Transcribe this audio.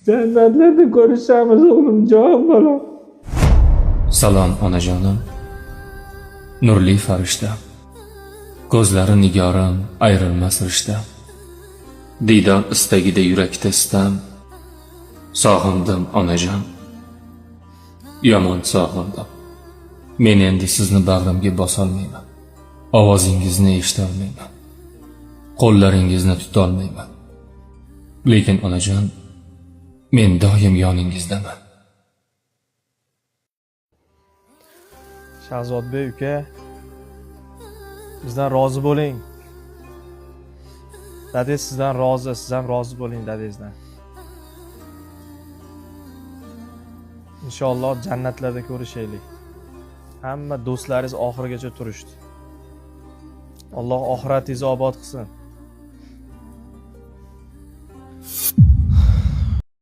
Jannatlarda ko'rishamiz o'g'lim, jon bolam. Salom onajonim, nurli farishta, ko'zlari nigoram ayrilmas rishta, diydor istagida yurakda istam, sog'indim onajon, yomon sog'indim. Men endi sizni bag'rimga bosolmayman, ovozingizni eshitolmayman, qo'llaringizni tutolmayman. Lekin onajon, men doim yoningizdaman. Shahzodbek uka, bizdan rozi bo'ling. Dadang sizdan rozi, siz ham rozi bo'ling dadangizdan. Inshaalloh jannatlarda ko'rishaylik. Hamma do'stlaringiz oxirigacha turishdi. Alloh oxiratingizni obod qilsin.